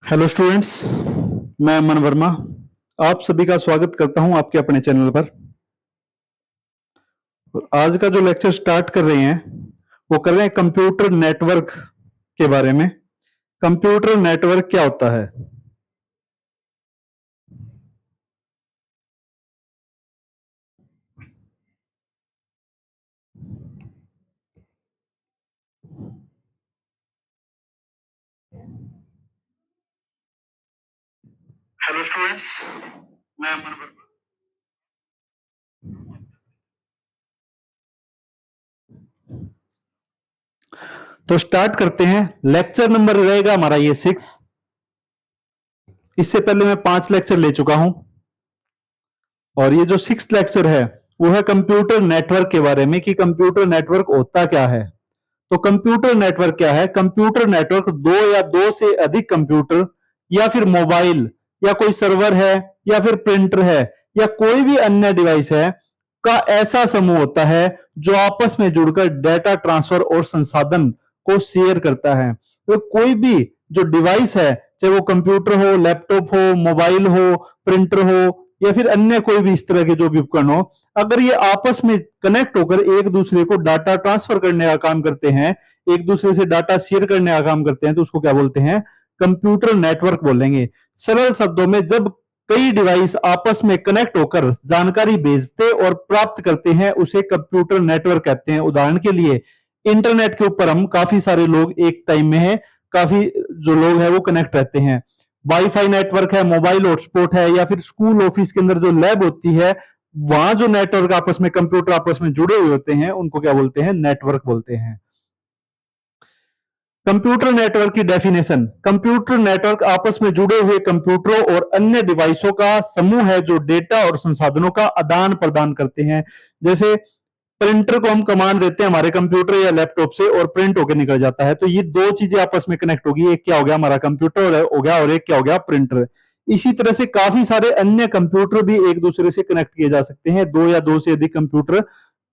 Hello students, मैं अमन वर्मा आप सभी का स्वागत करता हूं आपके अपने चैनल पर। और आज का जो लेक्चर स्टार्ट कर रहे हैं वो कर रहे हैं कंप्यूटर नेटवर्क के बारे में। कंप्यूटर नेटवर्क क्या होता है? हेलो स्टूडेंट्स, मैं अमन वर्मा। तो स्टार्ट करते हैं। लेक्चर नंबर रहेगा हमारा ये 6। इससे पहले मैं 5 लेक्चर ले चुका हूं और ये जो 6th लेक्चर है वो है कंप्यूटर नेटवर्क के बारे में कि कंप्यूटर नेटवर्क होता क्या है। तो कंप्यूटर नेटवर्क क्या है? कंप्यूटर नेटवर्क दो या दो से अधिक कंप्यूटर या फिर मोबाइल या कोई सर्वर है या फिर प्रिंटर है या कोई भी अन्य डिवाइस है का ऐसा समूह होता है जो आपस में जुड़कर डेटा ट्रांसफर और संसाधन को शेयर करता है। तो कोई भी जो डिवाइस है, चाहे वो कंप्यूटर हो, लैपटॉप हो, मोबाइल हो, प्रिंटर हो या फिर अन्य कोई भी इस तरह के जो भी उपकरण हो, अगर ये आपस में कनेक्ट होकर एक दूसरे को डाटा ट्रांसफर करने का काम करते हैं, एक दूसरे से डाटा शेयर करने का काम करते हैं, तो उसको क्या बोलते हैं? कंप्यूटर नेटवर्क बोलेंगे। सरल शब्दों में जब कई डिवाइस आपस में कनेक्ट होकर जानकारी भेजते और प्राप्त करते हैं उसे कंप्यूटर नेटवर्क कहते हैं। उदाहरण के लिए इंटरनेट के ऊपर हम काफी सारे लोग एक टाइम में है, काफी जो लोग हैं वो कनेक्ट रहते हैं। वाईफाई नेटवर्क है, मोबाइल हॉटस्पॉट है या फिर स्कूल ऑफिस के अंदर जो लैब होती है वहां जो नेटवर्क आपस में कंप्यूटर आपस में जुड़े हुए होते हैं उनको क्या बोलते हैं? नेटवर्क बोलते हैं। कंप्यूटर नेटवर्क की डेफिनेशन। कंप्यूटर नेटवर्क आपस में जुड़े हुए कंप्यूटरों और अन्य डिवाइसों का समूह है जो डेटा और संसाधनों का आदान प्रदान करते हैं। जैसे प्रिंटर को हम कमांड देते हैं हमारे कंप्यूटर या लैपटॉप से और प्रिंट होकर निकल जाता है, तो ये दो चीजें आपस में कनेक्ट होगी। एक क्या हो गया? हमारा कंप्यूटर हो गया और एक क्या हो गया? प्रिंटर। इसी तरह से काफी सारे अन्य कंप्यूटर भी एक दूसरे से कनेक्ट किए जा सकते हैं। दो या दो से अधिक कंप्यूटर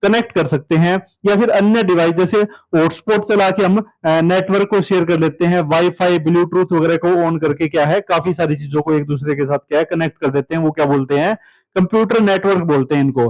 कनेक्ट कर सकते हैं या फिर अन्य डिवाइस जैसे हॉटस्पॉट चला के हम नेटवर्क को शेयर कर लेते हैं। वाईफाई, ब्लूटूथ वगैरह को ऑन करके क्या है, काफी सारी चीजों को एक दूसरे के साथ क्या है, कनेक्ट कर देते हैं। वो क्या बोलते हैं? कंप्यूटर नेटवर्क बोलते हैं इनको।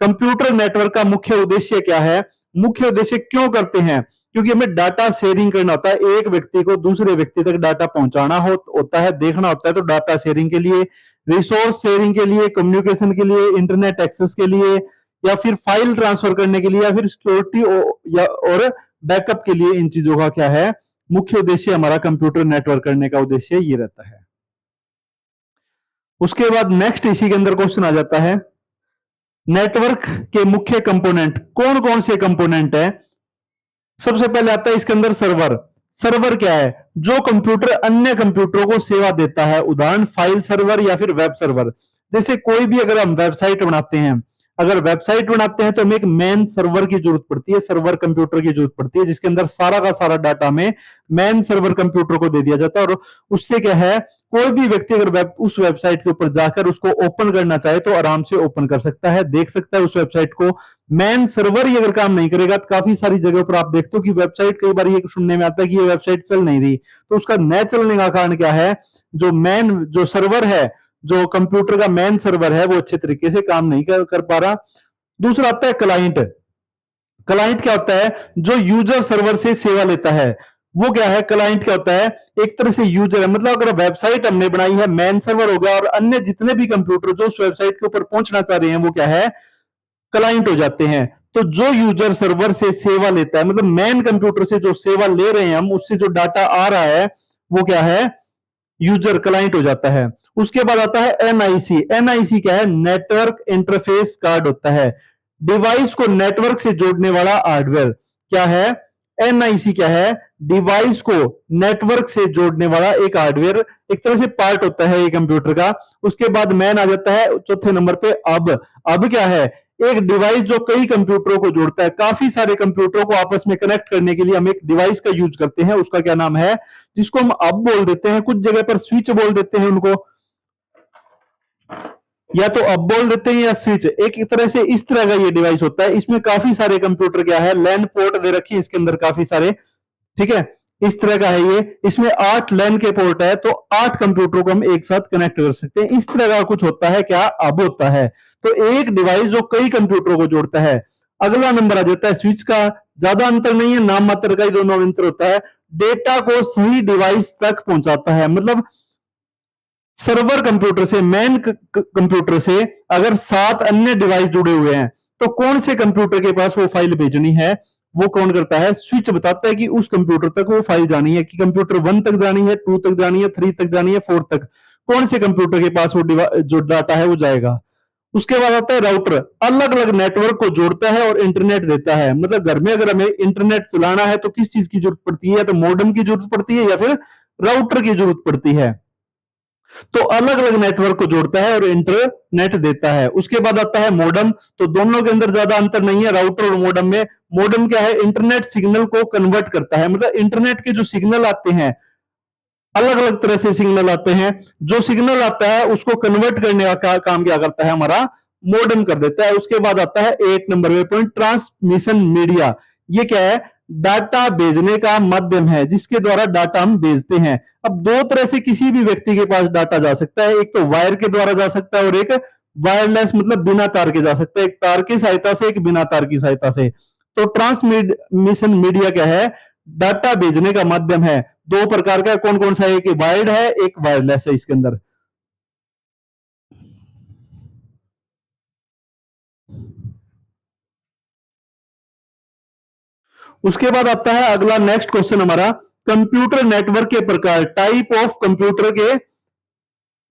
कंप्यूटर नेटवर्क का मुख्य उद्देश्य क्या है? मुख्य उद्देश्य क्यों करते हैं? क्योंकि हमें डाटा शेयरिंग करना होता है। एक व्यक्ति को दूसरे व्यक्ति तक डाटा पहुंचाना होता है, देखना होता है। तो डाटा शेयरिंग के लिए, रिसोर्स शेयरिंग के लिए, कम्युनिकेशन के लिए, इंटरनेट एक्सेस के लिए या फिर फाइल ट्रांसफर करने के लिए या फिर सिक्योरिटी और बैकअप के लिए, इन चीजों का क्या है? मुख्य उद्देश्य हमारा कंप्यूटर नेटवर्क करने का उद्देश्य ये रहता है। उसके बाद नेक्स्ट इसी के अंदर क्वेश्चन आ जाता है, नेटवर्क के मुख्य कंपोनेंट कौन कौन से कंपोनेंट है? सबसे पहले आता है इसके अंदर सर्वर। सर्वर क्या है? जो कंप्यूटर अन्य कंप्यूटरों को सेवा देता है। उदाहरण फाइल सर्वर या फिर वेब सर्वर। जैसे कोई भी अगर हम वेबसाइट बनाते हैं, अगर वेबसाइट बनाते हैं तो हमें एक मेन सर्वर की जरूरत पड़ती है, सर्वर कंप्यूटर की जरूरत पड़ती है, जिसके अंदर सारा का सारा डाटा में मेन सर्वर कंप्यूटर को दे दिया जाता है। और उससे क्या है, कोई भी व्यक्ति अगर उस वेबसाइट के ऊपर जाकर उसको ओपन करना चाहे तो आराम से ओपन कर सकता है, देख सकता है उस वेबसाइट को। मेन सर्वर ही अगर काम नहीं करेगा तो काफी सारी जगह पर आप देखते हो कि वेबसाइट, कई बार ये सुनने में आता है कि ये वेबसाइट चल नहीं रही, तो उसका न चलने का कारण क्या है? जो मेन जो सर्वर है, जो कंप्यूटर का मेन सर्वर है, वो अच्छे तरीके से काम नहीं कर पा रहा। दूसरा आता है क्लाइंट। क्लाइंट क्या होता है? जो यूजर सर्वर से सेवा लेता है, वो क्या है? क्लाइंट क्या होता है? एक तरह से यूजर है। मतलब अगर वेबसाइट हमने बनाई है, मेन सर्वर हो गया और अन्य जितने भी कंप्यूटर जो उस वेबसाइट के ऊपर पहुंचना चाह रहे हैं वो क्या है? क्लाइंट हो जाते हैं। तो जो यूजर सर्वर से सेवा लेता है, मतलब मेन कंप्यूटर से जो सेवा ले रहे हैं हम, उससे जो डाटा आ रहा है वो क्या है? यूजर क्लाइंट हो जाता है। उसके बाद आता है एनआईसी। एनआईसी क्या है? नेटवर्क इंटरफेस कार्ड होता है। डिवाइस को नेटवर्क से जोड़ने वाला हार्डवेयर क्या है? एनआईसी क्या है? डिवाइस को नेटवर्क से जोड़ने वाला एक हार्डवेयर, एक तरह से पार्ट होता है ये कंप्यूटर का। उसके बाद मैन आ जाता है चौथे नंबर पे। अब क्या है? एक डिवाइस जो कई कंप्यूटरों को जोड़ता है। काफी सारे कंप्यूटरों को आपस में कनेक्ट करने के लिए हम एक डिवाइस का यूज करते हैं, उसका क्या नाम है? जिसको हम अब बोल देते हैं, कुछ जगह पर स्विच बोल देते हैं उनको, या तो अब बोल देते हैं या स्विच। एक तरह से इस तरह का ये डिवाइस होता है। इसमें काफी सारे कंप्यूटर क्या है, लैन पोर्ट दे रखी है इसके अंदर काफी सारे, ठीक है। इस तरह का है ये, इसमें 8 लैन के पोर्ट है, तो 8 कंप्यूटरों को हम एक साथ कनेक्ट कर सकते हैं। इस तरह का कुछ होता है क्या, अब होता है। तो एक डिवाइस जो कई कंप्यूटरों को जोड़ता है। अगला नंबर आ जाता है स्विच का। ज्यादा अंतर नहीं है, नाम मात्र का ही दोनों में अंतर होता है। डेटा को सही डिवाइस तक पहुंचाता है, मतलब सर्वर कंप्यूटर से, मेन कंप्यूटर से अगर 7 अन्य डिवाइस जुड़े हुए हैं, तो कौन से कंप्यूटर के पास वो फाइल भेजनी है, वो कौन करता है, स्विच बताता है कि उस कंप्यूटर तक वो फाइल जानी है, कि कंप्यूटर 1 तक जानी है, 2 तक जानी है, 3 तक जानी है, 4 तक, कौन से कंप्यूटर के पास वो जो डाटा है वो जाएगा। उसके बाद आता है राउटर, अलग अलग नेटवर्क को जोड़ता है और इंटरनेट देता है। मतलब घर में अगर हमें इंटरनेट चलाना है तो किस चीज की जरूरत पड़ती है, या तो मॉडेम की जरूरत पड़ती है या फिर राउटर की जरूरत पड़ती है। तो अलग अलग नेटवर्क को जोड़ता है और इंटरनेट देता है। उसके बाद आता है मॉडेम, तो दोनों के अंदर ज्यादा अंतर नहीं है राउटर और मॉडेम में। मॉडेम क्या है, इंटरनेट सिग्नल को कन्वर्ट करता है, मतलब इंटरनेट के जो सिग्नल आते हैं, अलग अलग तरह से सिग्नल आते हैं, जो सिग्नल आता है उसको कन्वर्ट करने का काम क्या करता है, हमारा मॉडेम कर देता है। उसके बाद आता है 8 नंबर में पॉइंट, ट्रांसमिशन मीडिया। ये क्या है, डाटा भेजने का माध्यम है जिसके द्वारा डाटा हम भेजते हैं। अब दो तरह से किसी भी व्यक्ति के पास डाटा जा सकता है, एक तो वायर के द्वारा जा सकता है और एक वायरलेस मतलब बिना तार के जा सकता है, एक तार की सहायता से, एक बिना तार की सहायता से। तो ट्रांसमिशन मीडिया क्या है, डाटा भेजने का माध्यम है। दो प्रकार का, कौन कौन सा है, एक वायर्ड है एक वायरलेस है इसके अंदर। उसके बाद आता है अगला नेक्स्ट क्वेश्चन हमारा, कंप्यूटर नेटवर्क के प्रकार, टाइप ऑफ कंप्यूटर के,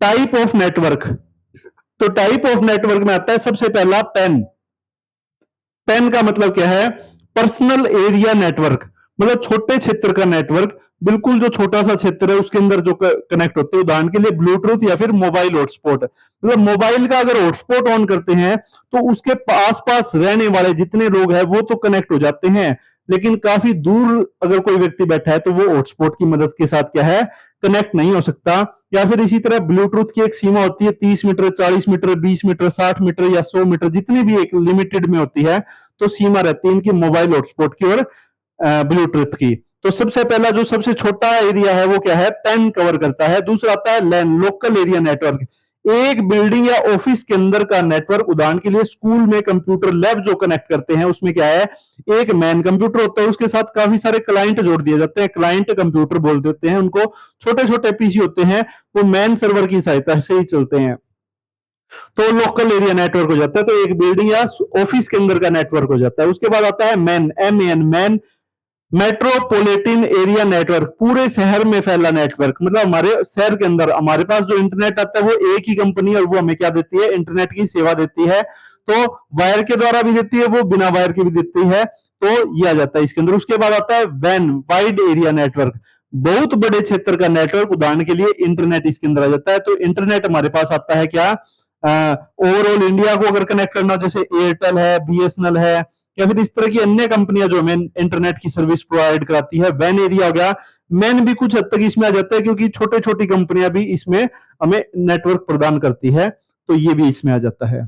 टाइप ऑफ नेटवर्क। तो टाइप ऑफ नेटवर्क में आता है सबसे पहला पेन। पेन का मतलब क्या है, पर्सनल एरिया नेटवर्क, मतलब छोटे क्षेत्र का नेटवर्क, बिल्कुल जो छोटा सा क्षेत्र है उसके अंदर जो कनेक्ट होते हैं। उदाहरण के लिए ब्लूटूथ या फिर मोबाइल हॉटस्पॉट, मतलब मोबाइल का अगर हॉटस्पॉट ऑन करते हैं तो उसके आस पास रहने वाले जितने लोग हैं वो तो कनेक्ट हो जाते हैं, लेकिन काफी दूर अगर कोई व्यक्ति बैठा है तो वो हॉटस्पॉट की मदद के साथ क्या है, कनेक्ट नहीं हो सकता। या फिर इसी तरह ब्लूटूथ की एक सीमा होती है, 30 मीटर, 40 मीटर, 20 मीटर, 60 मीटर या 100 मीटर, जितनी भी एक लिमिटेड में होती है, तो सीमा रहती है इनकी मोबाइल हॉटस्पॉट की और ब्लूटूथ की। तो सबसे पहला जो सबसे छोटा एरिया है वो क्या है, पेन कवर करता है। दूसरा आता है लैन, लोकल एरिया नेटवर्क, एक बिल्डिंग या ऑफिस के अंदर का नेटवर्क। उदाहरण के लिए स्कूल में कंप्यूटर लैब जो कनेक्ट करते हैं उसमें क्या है, एक मैन कंप्यूटर होता है, उसके साथ काफी सारे क्लाइंट जोड़ दिए जाते हैं, क्लाइंट कंप्यूटर बोल देते हैं उनको। छोटे छोटे पीसी होते हैं, वो मैन सर्वर की सहायता से ही चलते हैं। तो लोकल एरिया नेटवर्क हो जाता है, तो एक बिल्डिंग या ऑफिस के अंदर का नेटवर्क हो जाता है। उसके बाद आता है MAN, M MAN, metropolitan area network, पूरे शहर में फैला नेटवर्क, मतलब हमारे शहर के अंदर हमारे पास जो इंटरनेट आता है वो एक ही कंपनी, और वो हमें क्या देती है, इंटरनेट की सेवा देती है। तो वायर के द्वारा भी देती है, वो बिना वायर के भी देती है, तो ये आ जाता है इसके अंदर। उसके बाद आता है वैन, वाइड एरिया नेटवर्क, बहुत बड़े क्षेत्र का नेटवर्क, उदाहरण के लिए इंटरनेट इसके अंदर आ जाता है। तो इंटरनेट हमारे पास आता है क्या, ओवरऑल इंडिया को अगर कनेक्ट करना, जैसे एयरटेल है, बीएसएनएल है, या फिर इस तरह की अन्य कंपनियां जो हमें इंटरनेट की सर्विस प्रोवाइड कराती है, वैन एरिया हो गया। मैन भी कुछ हद तक इसमें आ जाता है, क्योंकि छोटी छोटी कंपनियां भी इसमें हमें नेटवर्क प्रदान करती है, तो ये भी इसमें आ जाता है।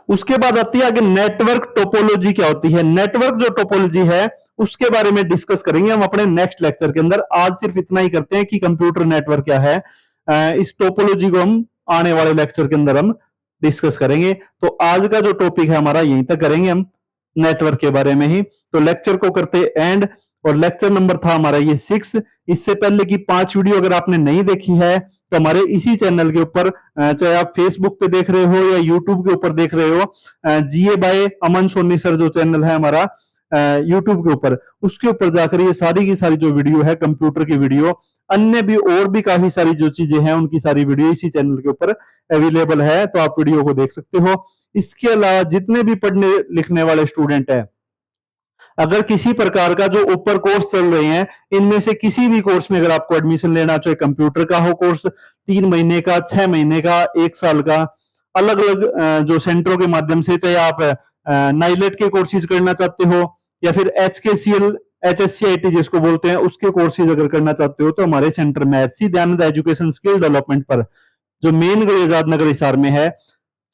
उसके बाद आती है आगे नेटवर्क टोपोलॉजी क्या होती है। नेटवर्क जो टोपोलॉजी है उसके बारे में डिस्कस करेंगे हम अपने नेक्स्ट लेक्चर के अंदर। आज सिर्फ इतना ही करते हैं कि कंप्यूटर नेटवर्क क्या है, इस टोपोलॉजी को हम आने वाले लेक्चर के अंदर हम डिस्कस करेंगे। तो आज का जो टॉपिक है हमारा यहीं तक करेंगे हम, नेटवर्क के बारे में ही। तो लेक्चर को करते एंड, और लेक्चर नंबर था हमारा ये 6। इससे पहले की 5 वीडियो अगर आपने नहीं देखी है तो हमारे इसी चैनल के ऊपर, चाहे आप फेसबुक पे देख रहे हो या यूट्यूब के ऊपर देख रहे हो, जीए बाय अमन सोनी सर जो चैनल है हमारा यूट्यूब के ऊपर, उसके ऊपर जाकर ये सारी की सारी जो वीडियो है कंप्यूटर की वीडियो, अन्य भी और भी काफी सारी जो चीजें हैं उनकी सारी वीडियो इसी चैनल के ऊपर अवेलेबल है, तो आप वीडियो को देख सकते हो। इसके अलावा जितने भी पढ़ने लिखने वाले स्टूडेंट है, अगर किसी प्रकार का जो ऊपर कोर्स चल रहे हैं, इनमें से किसी भी कोर्स में अगर आपको एडमिशन लेना, चाहे कंप्यूटर का हो कोर्स 3 महीने का, 6 महीने का, 1 साल का, अलग अलग जो सेंटरों के माध्यम से, चाहे आप नाइलेट के कोर्सेज करना चाहते हो या फिर HKCL HSCIT जिसको बोलते हैं उसके कोर्सेज अगर करना चाहते हो, तो हमारे सेंटर में Shri Dayanand education skill development पर, जो मेन आजाद नगर हिसार में है,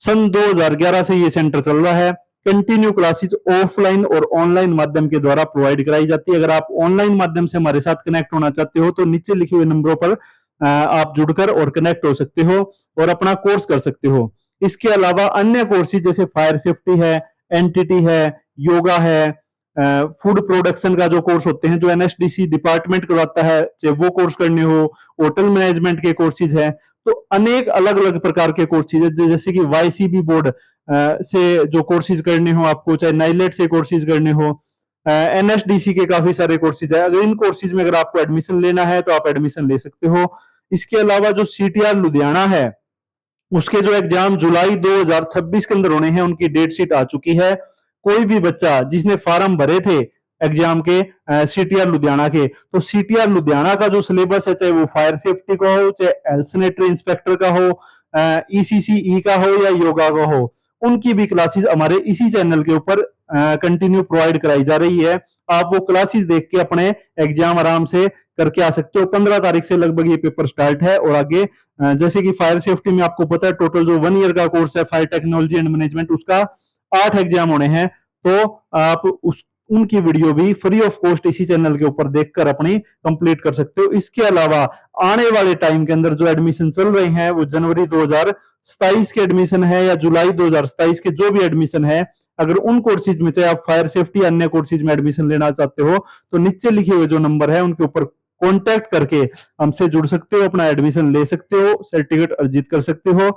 सन 2011 से ये सेंटर चल रहा है। कंटिन्यू क्लासेस ऑफलाइन और ऑनलाइन माध्यम के द्वारा प्रोवाइड कराई जाती है। अगर आप ऑनलाइन माध्यम से हमारे साथ कनेक्ट होना चाहते हो तो नीचे लिखे हुए नंबरों पर आप जुड़कर और कनेक्ट हो सकते हो और अपना कोर्स कर सकते हो। इसके अलावा अन्य कोर्सेज जैसे फायर सेफ्टी है, एनटीटी है, योगा है, फूड प्रोडक्शन का जो कोर्स होते हैं जो एनएसडीसी डिपार्टमेंट करवाता है, चाहे वो कोर्स करने हो, होटल मैनेजमेंट के कोर्सेज है, तो अनेक अलग अलग प्रकार के कोर्सेज है जैसे कि वाईसीबी बोर्ड से जो कोर्सेज करने हो आपको, चाहे नाइलेट से कोर्सेज करने हो, एनएसडीसी के काफी सारे कोर्सेज है। अगर इन कोर्सेज में अगर आपको एडमिशन लेना है तो आप एडमिशन ले सकते हो। इसके अलावा जो सीटीआर लुधियाना है उसके जो एग्जाम जुलाई 2026 के अंदर होने हैं उनकी डेट शीट आ चुकी है। कोई भी बच्चा जिसने फार्म भरे थे एग्जाम के सीटीआर लुधियाना के, तो सीटीआर लुधियाना का जो सिलेबस है चाहे वो फायर सेफ्टी का हो, चाहे हेल्थ सैनिटरी इंस्पेक्टर का हो, ईसीसीई का हो या योगा का हो, उनकी भी क्लासेस हमारे इसी चैनल के ऊपर कंटिन्यू प्रोवाइड कराई जा रही है। आप वो क्लासेस देख के अपने एग्जाम आराम से करके आ सकते हो। 15 तारीख से लगभग ये पेपर स्टार्ट है और आगे जैसे कि फायर सेफ्टी में आपको पता है टोटल जो 1 ईयर का कोर्स है फायर टेक्नोलॉजी एंड मैनेजमेंट उसका 8 एग्जाम होने हैं, तो आप उनकी वीडियो भी फ्री ऑफ कॉस्ट इसी चैनल के ऊपर देखकर अपनी कंप्लीट कर सकते हो। इसके अलावा आने वाले टाइम के अंदर जो एडमिशन चल रहे हैं वो जनवरी 2027 के एडमिशन है या जुलाई 2027 के जो भी एडमिशन है, अगर उन कोर्सेज में चाहे आप फायर सेफ्टी अन्य कोर्सेज में एडमिशन लेना चाहते हो तो नीचे लिखे हुए जो नंबर है उनके ऊपर कॉन्टैक्ट करके हमसे जुड़ सकते हो, अपना एडमिशन ले सकते हो, सर्टिफिकेट अर्जित कर सकते हो।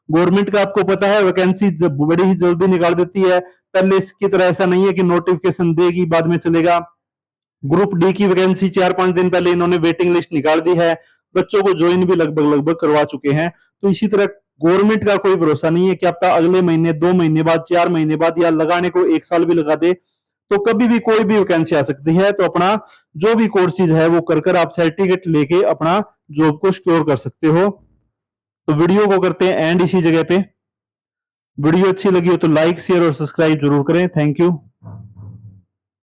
गवर्नमेंट का आपको पता है वैकेंसी बड़ी ही जल्दी निकाल देती है। पहले की तरह ऐसा नहीं है कि नोटिफिकेशन देगी बाद में चलेगा। ग्रुप डी की वैकेंसी 4-5 दिन पहले इन्होंने वेटिंग लिस्ट निकाल दी है, बच्चों को ज्वाइन भी लगभग करवा चुके हैं। तो इसी तरह गवर्नमेंट का कोई भरोसा नहीं है कि आपका अगले महीने, 2 महीने बाद, 4 महीने बाद या लगाने को 1 साल भी लगा दे तो कभी भी कोई भी वैकेंसी आ सकती है। तो अपना जो भी कोर्सेज है वो कर आप सर्टिफिकेट लेके अपना जॉब को सिक्योर कर सकते हो। तो वीडियो को करते हैं एंड इसी जगह पे। वीडियो अच्छी लगी हो तो लाइक, शेयर और सब्सक्राइब जरूर करें। Thank you.